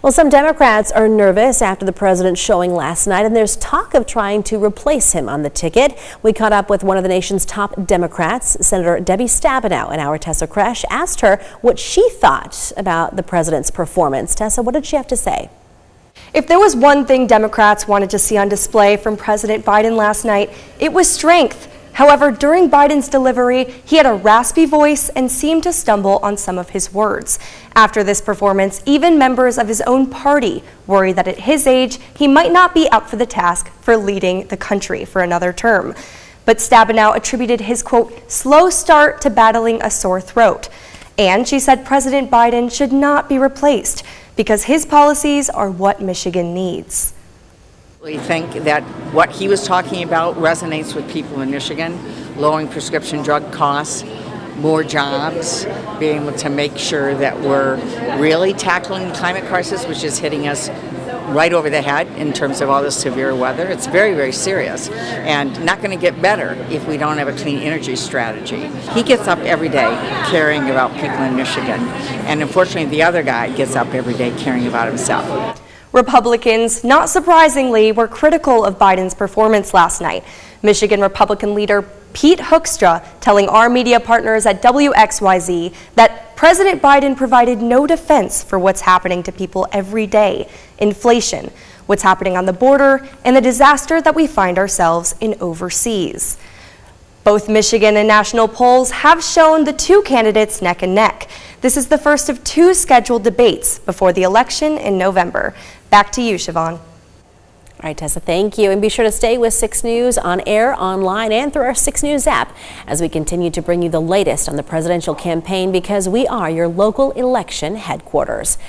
Well, some Democrats are nervous after the president's showing last night, and there's talk of trying to replace him on the ticket. We caught up with one of the nation's top Democrats, Senator Debbie Stabenow, and our Tessa Kresh asked her what she thought about the president's performance. Tessa, what did she have to say? If there was one thing Democrats wanted to see on display from President Biden last night, it was strength. However, during Biden's delivery, he had a raspy voice and seemed to stumble on some of his words. After this performance, even members of his own party worry that at his age, he might not be up for the task for leading the country for another term. But Stabenow attributed his, quote, slow start to battling a sore throat. And she said President Biden should not be replaced because his policies are what Michigan needs. We think that what he was talking about resonates with people in Michigan, lowering prescription drug costs, more jobs, being able to make sure that we're really tackling the climate crisis, which is hitting us right over the head in terms of all this severe weather. It's very, very serious and not going to get better if we don't have a clean energy strategy. He gets up every day caring about people in Michigan, and unfortunately the other guy gets up every day caring about himself. Republicans, not surprisingly, were critical of Biden's performance last night. Michigan Republican leader Pete Hoekstra telling our media partners at WXYZ that President Biden provided no defense for what's happening to people every day: inflation, what's happening on the border, and the disaster that we find ourselves in overseas. Both Michigan and national polls have shown the two candidates neck and neck. This is the first of two scheduled debates before the election in November. Back to you, Siobhan. All right, Tessa, thank you. And be sure to stay with 6 News on air, online, and through our 6 News app as we continue to bring you the latest on the presidential campaign, because we are your local election headquarters.